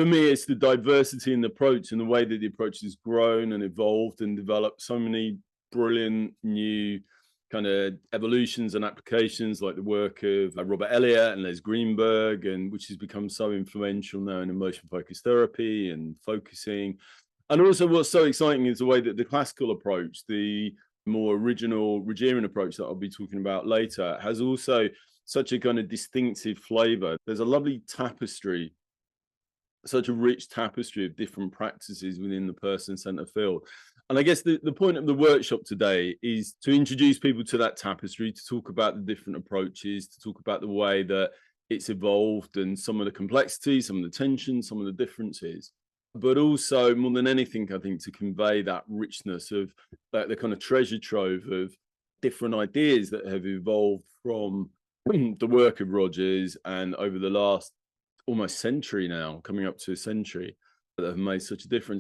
For me, it's the diversity in the approach and the way that the approach has grown and evolved and developed so many brilliant new kind of evolutions and applications, like the work of Robert Elliott and Les Greenberg, and which has become so influential now in emotion focused therapy and focusing. And also what's so exciting is the way that the classical approach, the more original Rogerian approach that I'll be talking about later, has also such a kind of distinctive flavor. There's a lovely tapestry, such a rich tapestry of different practices within the person-centered field. And I guess the point of the workshop today is to introduce people to that tapestry, to talk about the different approaches, to talk about the way that it's evolved and some of the complexities, some of the tensions, some of the differences. But also, more than anything, I think, to convey that richness of the kind of treasure trove of different ideas that have evolved from the work of Rogers and over the last almost century now, coming up to a century, that have made such a difference.